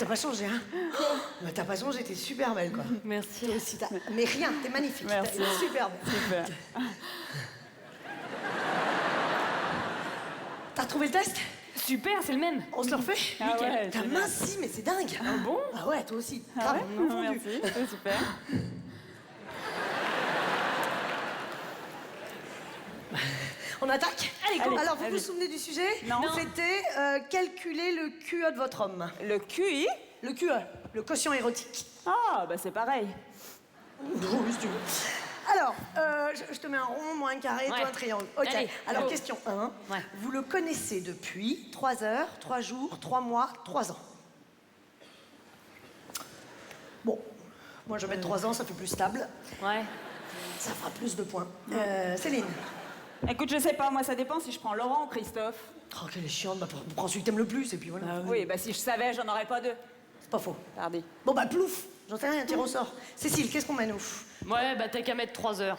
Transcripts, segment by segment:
t'as pas changé, hein? Bah, t'as pas changé, t'es super belle, quoi. Merci. Toi aussi, mais rien, t'es magnifique. Merci. T'es super belle. Super. T'as retrouvé le test? Super, c'est le même. On se le refait? Ah ouais, T'as génial. minci, mais c'est dingue. Ah bon? Ah ouais, toi aussi. Ah Grave, ouais on a fondu. Merci, c'est super. On attaque? Allez, go. Alors, vous Allez. vous souvenez du sujet? Non. C'était calculer le QE de votre homme. Le QI? Le QE, le quotient érotique. Ah, bah c'est pareil. Oui, si tu veux. Alors, je te mets un rond, moi un carré, toi Ouais. un triangle. Ok. Allez, Alors, go. question 1. Ouais. Vous le connaissez depuis 3 heures, 3 jours, 3 mois, 3 ans. Bon, moi je vais mettre 3 ans, ça fait plus stable. Ouais. Ça fera plus de points. Céline. Écoute, je sais pas, moi ça dépend si je prends Laurent ou Christophe. Oh, quelle est chiante, bah, prends celui que t'aimes le plus, et puis voilà. Oui, bah si je savais, j'en aurais pas deux. C'est pas faux. Regardez. Bon, bah, plouf. J'en sais rien, tire au sort. Cécile, qu'est-ce qu'on met, nous? Ouais, bah t'as qu'à mettre 3 heures.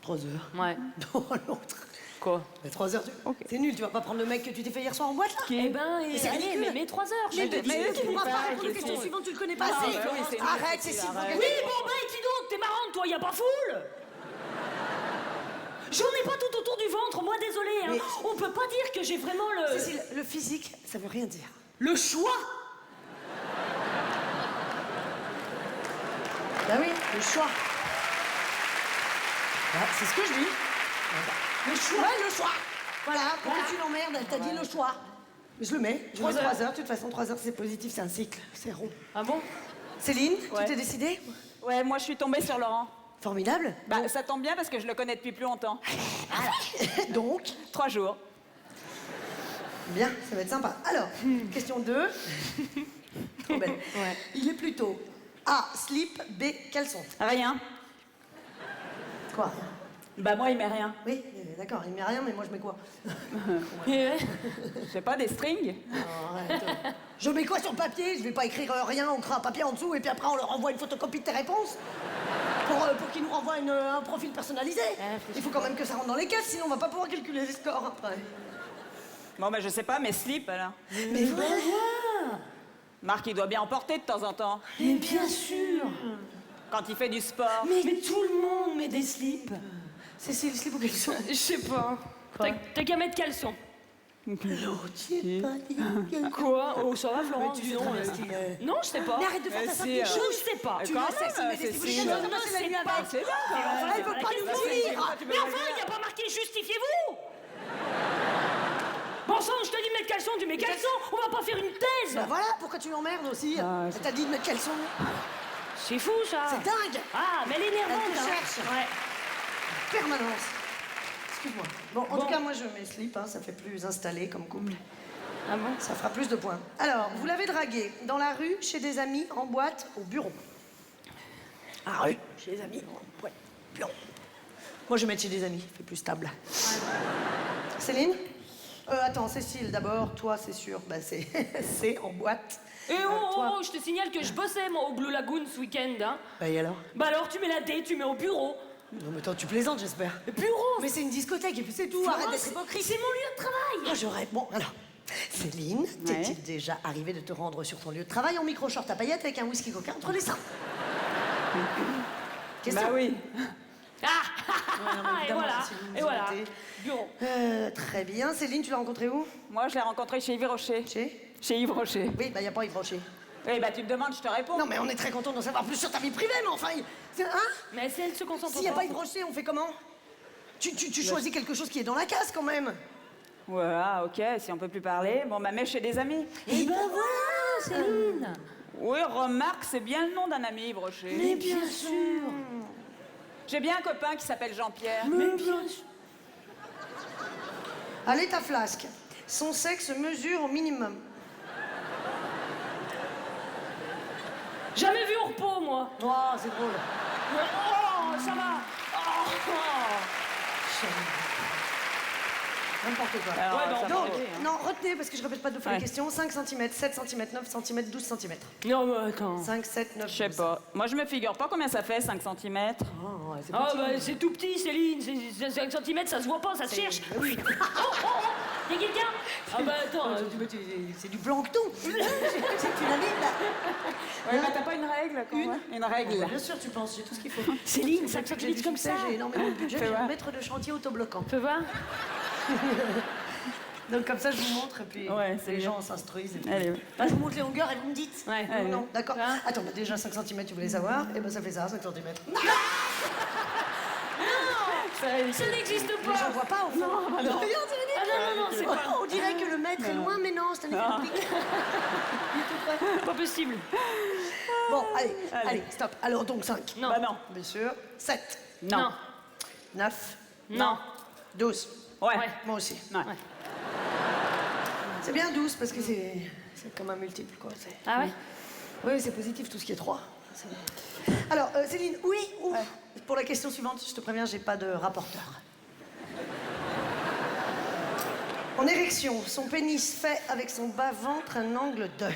3 heures. Ouais. Non, l'autre. Quoi? Mais 3 heures, Ok. c'est nul, tu vas pas prendre le mec que tu t'es fait hier soir en boîte, là? Eh ben, Mais c'est allez, ridicule. mais 3 heures. Mais je- tu pourras c'est pas pas répondre aux la questions question. suivantes, tu le connais pas Non, assez. bah oui, c'est nul, Arrête, c'est Cécile. arrête. faut Oui, gagner. bon, bah, et dis donc, t'es marrante, toi, y a pas foule. J'en ai pas tout autour du ventre, moi, désolé, hein. Mais- On peut pas dire que j'ai vraiment le... Cécile, le physique, ça veut rien dire. Le choix. Bah oui, le choix. Bah, c'est ce que je dis. Le choix. Ouais, le choix. Voilà, pourquoi tu l'emmerdes? Elle t'a dit le choix. Je le mets. Je mets 3 3 heures. De toute façon, 3 heures, c'est positif, c'est un cycle. C'est rond. Ah bon? Céline, Ouais. tu t'es décidée? Ouais, moi je suis tombée sur Laurent. Formidable. Bah ça tombe bien parce que je le connais depuis plus longtemps. Donc, 3 jours. bien, ça va être sympa. Alors, question 2. Trop belle. Ouais. Il est plutôt A, slip, B, caleçon. Rien. Quoi? Bah moi il met rien. Oui, d'accord, il met rien, mais moi je mets quoi? Je sais pas, des strings. Oh, arrête. Je mets quoi sur le papier? Je vais pas écrire rien, on crée un papier en dessous et puis après on leur envoie une photocopie de tes réponses pour qu'ils nous renvoient un profil personnalisé. Il faut quand même que ça rentre dans les caisses, sinon on va pas pouvoir calculer les scores après. Bon bah je sais pas, mais slip alors. Mais voilà! Marc il doit bien en porter de temps en temps. Mais bien sûr. Quand il fait du sport. Mais tout le monde met des slips. Cécile, slip ou caleçon? Je sais pas. T'as qu'à mettre caleçon. Oh, tu es pas dit. Quoi? Oh, ça va, Florent? Mais tu dis sais donc, très bien ce qu'il est. Non, je sais pas. Mais arrête de faire ta si, simple Je chose. ne sais pas. Tu Quand la même, sais, mais c'est si vous si. voulez Je pas ne passer la nuit sais avec. pas. C'est bien quand même. Elle veut pas nous question, dire. Mais enfin, il n'y a pas marqué justifiez-vous. Bon sang, je te dis de mettre caleçon, tu mets caleçon. On va pas faire une thèse. Bah voilà, pourquoi tu l'emmerdes aussi? Elle t'a dit de mettre caleçon. C'est fou, ça. C'est dingue! Ah, mais elle est énervante. Elle te hein. cherche. Ouais. Permanence. Excuse-moi. Bon, en tout cas, moi je mets slip, hein, ça fait plus installé comme couple. Ah bon? Ça fera plus de points. Alors, vous l'avez dragué dans la rue, chez des amis, en boîte, au bureau. Ah rue, chez des amis, en boîte, bureau. Moi je vais mettre chez des amis, fait plus stable. Céline? Attends, Cécile d'abord, toi c'est sûr, bah c'est c'est en boîte. Et oh, toi. je te signale que je bossais, moi, au Blue Lagoon ce week-end, hein. Bah et alors? Bah alors, tu mets la D, tu mets au bureau. Non mais attends, tu plaisantes j'espère. Le bureau. Mais c'est une discothèque et puis c'est tout, arrête d'être hypocrite. C'est mon lieu de travail. Ah, j'aurais... Bon, alors, Céline, t'es-il déjà arrivé de te rendre sur ton lieu de travail en micro-short à paillettes avec un whisky coca entre les seins? Question. Bah oui. Ah, non, mais et évidemment, voilà, c'est une et voilà. visibilité. Bureau. Très bien. Céline, tu l'as rencontré où? Moi je l'ai rencontré chez Yves Rocher. Chez Yves Rocher. Oui, bah y a pas Yves Rocher. Eh bah tu me demandes, je te réponds. Non, mais on est très content d'en savoir plus sur ta vie privée, mais enfin... Hein? Mais si elle se concentre S'il y a pas. pas Yves Rocher, on fait comment? Tu choisis quelque chose qui est dans la case, quand même. Voilà, ok, si on peut plus parler. Bon bah mets chez des amis. Eh ben voilà, Céline. Oui, remarque, c'est bien le nom d'un ami, Yves Rocher. Mais bien sûr. J'ai bien un copain qui s'appelle Jean-Pierre. Mais bien sûr. Allez, ta flasque. Son sexe mesure au minimum. Jamais vu au repos, moi. Oh, c'est drôle. Oh, ça va. Oh. N'importe quoi. Alors, Ouais, ça bon, va Donc, aller, hein. non, retenez, parce que je répète pas deux fois Ouais. les questions. 5 cm, 7 cm, 9 cm, 12 cm. Non, mais attends. 5, 7, 9, Je sais pas. Moi, je me figure pas combien ça fait, 5 cm. Oh, ouais, c'est Ah petit. bah c'est tout petit, Céline. C'est 5 cm, ça se voit pas, ça se cherche. Oui. Oh, oh, oh. Y'a quelqu'un? Ah bah attends, C'est du plancton. C'est une amie, là. Ouais, bah t'as pas une règle quand même? Une règle. Bien sûr, tu penses, j'ai tout ce qu'il faut. Céline, ça te J'ai dit comme ça. J'ai énormément de budget, Fais j'ai voir. un maître de chantier autobloquant. Fais voir. Donc comme ça, je vous montre, et puis Ouais, c'est les bien. gens s'instruisent. Et puis... Allez. Bah, je vous montre les longueurs et vous me dites. Ouais. Non, non, d'accord. Hein? Attends, bah, déjà 5 cm, tu voulais savoir. Et ben ça fait ça, 5 cm. Ça n'existe Mais j'en pas. vois pas, au fond. Non, bah non. Regarde, Ah non, c'est pas... on dirait que le maître est loin, mais non, c'est un effet d'optique. Pas possible. Bon, allez, stop. Alors donc 5. Non. Bah non. Bien sûr. 7, Non. 9, Non. 12. Ouais. Ouais. Moi aussi. Ouais. C'est bien 12 parce que c'est comme un multiple, quoi. Ah ouais? Oui, c'est positif, tout ce qui est 3. Alors, Céline, oui ou... Pour la question suivante, je te préviens, j'ai pas de rapporteur. En érection, son pénis fait avec son bas-ventre un angle de...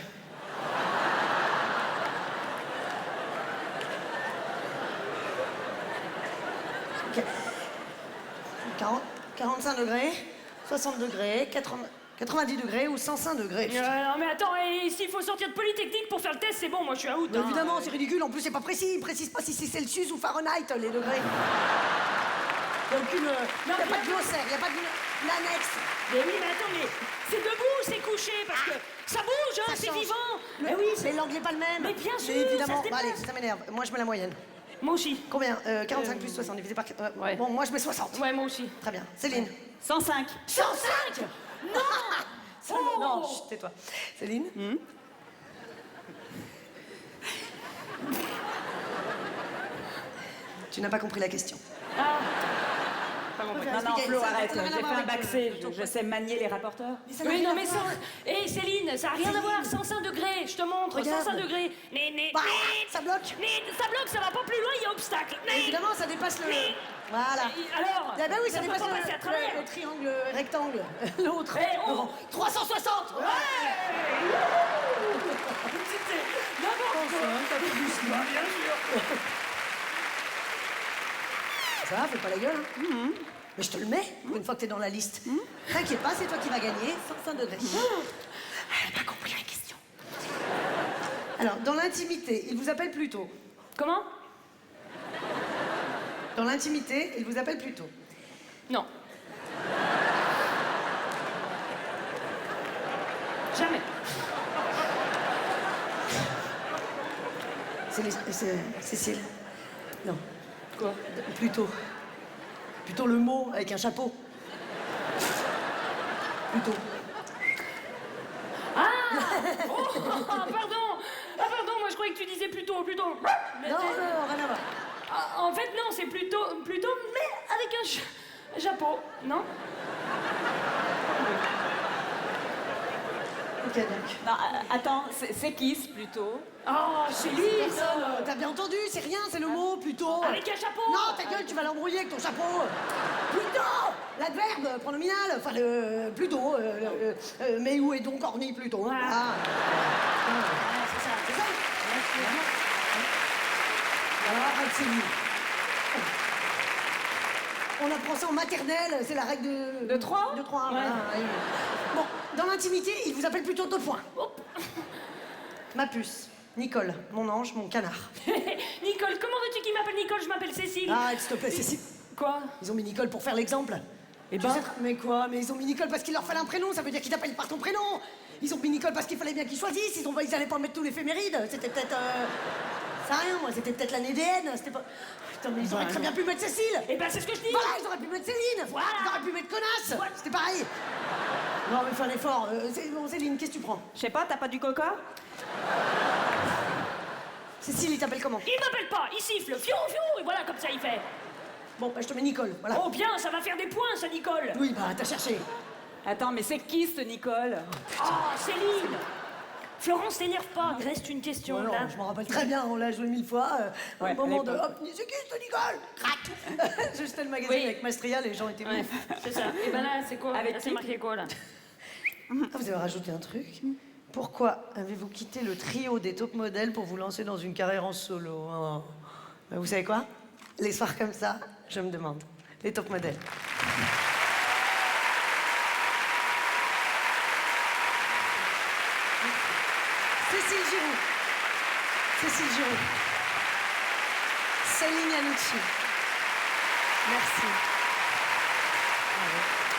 45 degrés, 60 degrés, 90 degrés ou 105 degrés. Non mais attends, et s'il faut sortir de Polytechnique pour faire le test, c'est bon, moi je suis out. Mais hein. évidemment, c'est ridicule. En plus, c'est pas précis. Il précise pas si c'est Celsius ou Fahrenheit, les degrés. Il n'y a aucune... Il n'y a pas de glossaire, il n'y a pas d'annexe. Mais oui, mais attends, mais c'est debout, c'est couché, parce que ça bouge, hein, Ça c'est change. vivant. Mais oui, mais l'angle n'est pas le même. Mais bien sûr, évidemment. ça se Bah, allez, déplace. ça m'énerve. Moi, je mets la moyenne. Moi aussi. Combien 45 plus 60 divisé par... Ouais. Bon, moi, je mets 60. Ouais, moi aussi. Très bien. Céline 105. 105 Non Oh Non, chut, tais-toi. Céline Tu n'as pas compris la question. Ah, Pas compris. Faut Non, non, expliquer, Flo, ça arrête. n'a rien à J'ai fait voir un avec bac le- C. le Je sais manier les rapporteurs. Ça n'a oui, rien non, à mais voir. ça... Hé, Céline, ça n'a rien à voir, 105 degrés, je te montre, Regarde. 105 degrés. Mais, Bah, ça bloque. ça bloque, ça va pas plus loin, il y a obstacle. Évidemment, ça dépasse le... Mais- Voilà. Alors, Eh ben oui, ça peut dépasse pas passer à travers. le triangle rectangle. L'autre. Eh, oh. Le rond. 360 Ouais N'importe quoi. Bien sûr. Ça va, fais pas la gueule. Hein. Mais je te le mets, une fois que t'es dans la liste. T'inquiète pas, c'est toi qui vas gagner, 105 degrés. Elle n'a pas compris la question. Alors, dans l'intimité, il vous appelle plus tôt. Comment? Dans l'intimité, il vous appelle plus tôt. Non. Jamais. C'est Cécile. Non, Quoi? plutôt. Plutôt le mot avec un chapeau. Plutôt. Oh, pardon. Ah, pardon, moi je croyais que tu disais plutôt. Mais Non, non, rien à voir. Ah, en fait, non, c'est plutôt, mais avec un chapeau, non? Ok, donc. Non, attends, c'est Kiss plutôt. Oh, Céline! Personne, t'as bien entendu, c'est rien, c'est le mot, plutôt. Avec un chapeau! Non, ta gueule, tu vas l'embrouiller avec ton chapeau. Plutôt l'adverbe pronominal, enfin le plutôt, mais où est donc orni plutôt. Voilà. Ah. C'est ça. C'est ça. Alors, arrête, Céline. On apprend ça en maternelle, c'est la règle de... De 3 De 3, Ouais. voilà. Oui. Bon, dans l'intimité, il vous appelle plutôt 2 points. Hop. Ma puce, Nicole, mon ange, mon canard. Nicole, comment veux-tu qu'il m'appelle Nicole? Je m'appelle Cécile. Arrête, s'il te plaît, Cécile. Quoi? Ils ont mis Nicole pour faire l'exemple. Eh Tu ben. sais, mais quoi? Mais ils ont mis Nicole parce qu'il leur fallait un prénom, ça veut dire qu'ils t'appellent par ton prénom. Ils ont mis Nicole parce qu'il fallait bien qu'ils choisissent, ils allaient pas mettre tous l'éphéméride. C'était peut-être... Ça rien, moi, c'était peut-être l'année d'Aiden, c'était pas... Putain, mais ils auraient très bien pu mettre Cécile. Eh ben, c'est ce que je dis. Voilà, ils auraient pu mettre Céline. Voilà. Ils auraient pu mettre Connasse. Voilà. C'était pareil. Non, mais fais un effort. Bon, Céline, qu'est-ce que tu prends? Je sais pas, t'as pas du coca? Cécile, il t'appelle comment? Il m'appelle pas, il siffle, fiou, fiou, et voilà, comme ça il fait. Bon, bah, je te mets Nicole, voilà. Oh bien, ça va faire des points, ça, Nicole. Oui, bah, t'as cherché. Attends, mais c'est Kiss, Nicole. Oh, Céline. Florence, t'énerve pas, il reste une question, Ouais, non, là. je m'en rappelle très bien, on l'a joué 1000 fois. Au Ouais, moment à de l'époque. hop, c'est qui ce Nicole? Crac. Juste le magazine Oui. avec Mastria, les gens étaient Ouais, ouf. c'est ça. Et ben là, c'est quoi? Avec Là, c'est qui? marqué quoi, là? Ah, vous avez rajouté un truc. Pourquoi avez-vous quitté le trio des top modèles pour vous lancer dans une carrière en solo? Oh. Vous savez quoi? Les soirs comme ça, je me demande. Les top modèles. Cécile Giroux. Cécile Giroux. Céline Yanucci. Merci. Bravo.